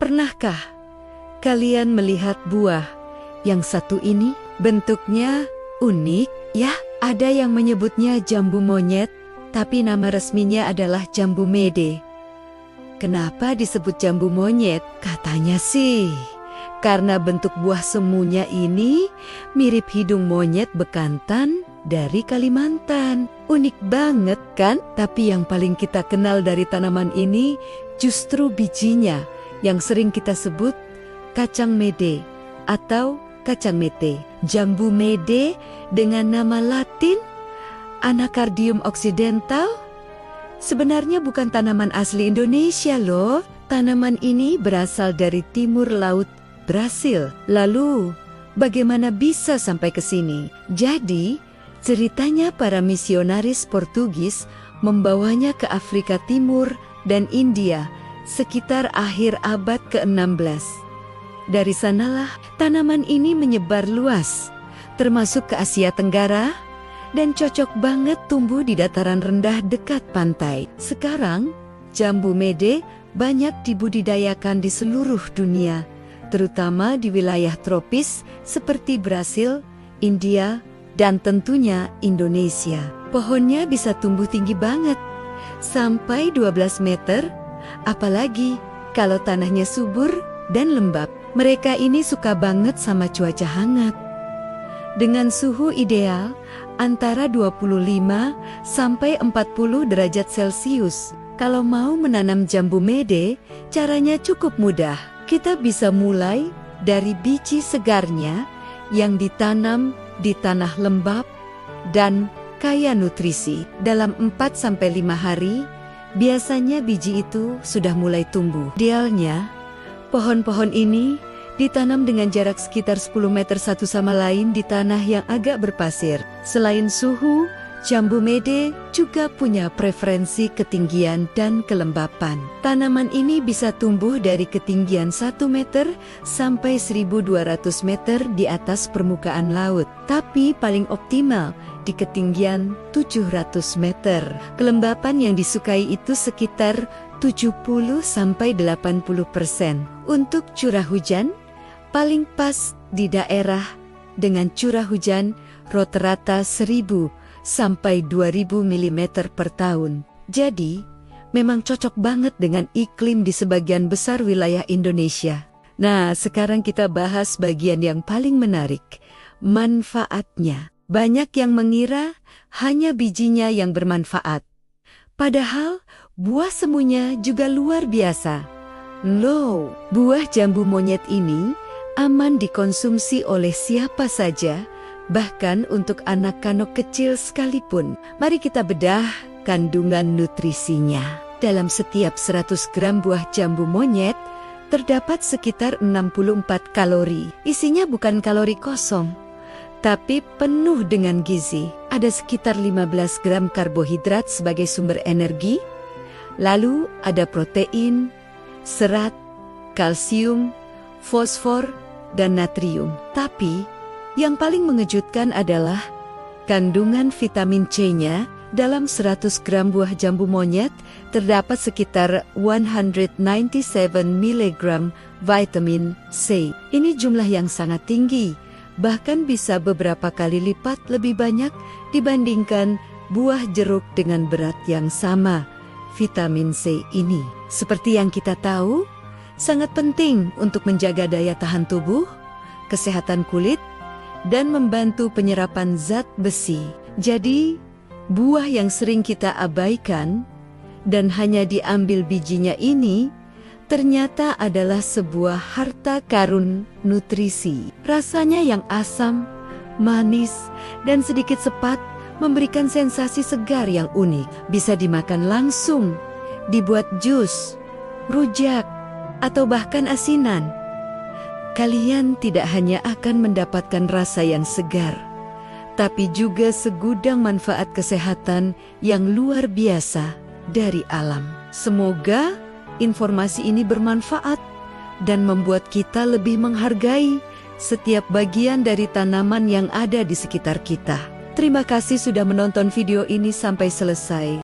Pernahkah kalian melihat buah yang satu ini? Bentuknya unik ya. Ada yang menyebutnya jambu monyet, tapi nama resminya adalah jambu mede. Kenapa disebut jambu monyet? Katanya sih karena bentuk buah semunya ini mirip hidung monyet bekantan dari Kalimantan. Unik banget kan? Tapi yang paling kita kenal dari tanaman ini justru bijinya yang sering kita sebut kacang mede atau kacang mete. Jambu mede dengan nama Latin Anacardium occidental sebenarnya bukan tanaman asli Indonesia loh. Tanaman ini berasal dari timur laut Brasil. Lalu, bagaimana bisa sampai ke sini? Jadi, ceritanya para misionaris Portugis membawanya ke Afrika Timur dan India sekitar akhir abad ke-16. Dari sanalah tanaman ini menyebar luas, termasuk ke Asia Tenggara, dan cocok banget tumbuh di dataran rendah dekat pantai. Sekarang, jambu mede banyak dibudidayakan di seluruh dunia, terutama di wilayah tropis seperti Brasil, India, dan tentunya Indonesia. Pohonnya bisa tumbuh tinggi banget, sampai 12 meter, apalagi kalau tanahnya subur dan lembab. Mereka ini suka banget sama cuaca hangat. Dengan suhu ideal antara 25 sampai 40 derajat Celcius. Kalau mau menanam jambu mede, caranya cukup mudah. Kita bisa mulai dari biji segarnya yang ditanam di tanah lembab dan kaya nutrisi. Dalam 4 sampai 5 hari, biasanya biji itu sudah mulai tumbuh. Idealnya, pohon-pohon ini ditanam dengan jarak sekitar 10 meter satu sama lain di tanah yang agak berpasir. Selain suhu, jambu mede juga punya preferensi ketinggian dan kelembapan. Tanaman ini bisa tumbuh dari ketinggian 1 meter sampai 1.200 meter di atas permukaan laut, tapi paling optimal di ketinggian 700 meter. Kelembapan yang disukai itu sekitar 70 sampai 80%. Untuk curah hujan, paling pas di daerah dengan curah hujan rata-rata 1.000 sampai 2.000 mm per tahun. Jadi, memang cocok banget dengan iklim di sebagian besar wilayah Indonesia. Nah, sekarang kita bahas bagian yang paling menarik, manfaatnya. Banyak yang mengira hanya bijinya yang bermanfaat. Padahal, buah semuanya juga luar biasa. Loh, buah jambu monyet ini aman dikonsumsi oleh siapa saja, bahkan untuk anak-anak kecil sekalipun. Mari kita bedah kandungan nutrisinya. Dalam setiap 100 gram buah jambu monyet, terdapat sekitar 64 kalori. Isinya bukan kalori kosong, tapi penuh dengan gizi. Ada sekitar 15 gram karbohidrat sebagai sumber energi, lalu ada protein, serat, kalsium, fosfor, dan natrium. Tapi, yang paling mengejutkan adalah kandungan vitamin C-nya. Dalam 100 gram buah jambu monyet terdapat sekitar 197 mg vitamin C. Ini jumlah yang sangat tinggi, bahkan bisa beberapa kali lipat lebih banyak dibandingkan buah jeruk dengan berat yang sama. Vitamin C ini, seperti yang kita tahu, sangat penting untuk menjaga daya tahan tubuh, kesehatan kulit, dan membantu penyerapan zat besi. Jadi, buah yang sering kita abaikan dan hanya diambil bijinya ini ternyata adalah sebuah harta karun nutrisi. Rasanya yang asam, manis, dan sedikit sepat memberikan sensasi segar yang unik. Bisa dimakan langsung, dibuat jus, rujak, atau bahkan asinan. Kalian tidak hanya akan mendapatkan rasa yang segar, tapi juga segudang manfaat kesehatan yang luar biasa dari alam. Semoga informasi ini bermanfaat dan membuat kita lebih menghargai setiap bagian dari tanaman yang ada di sekitar kita. Terima kasih sudah menonton video ini sampai selesai.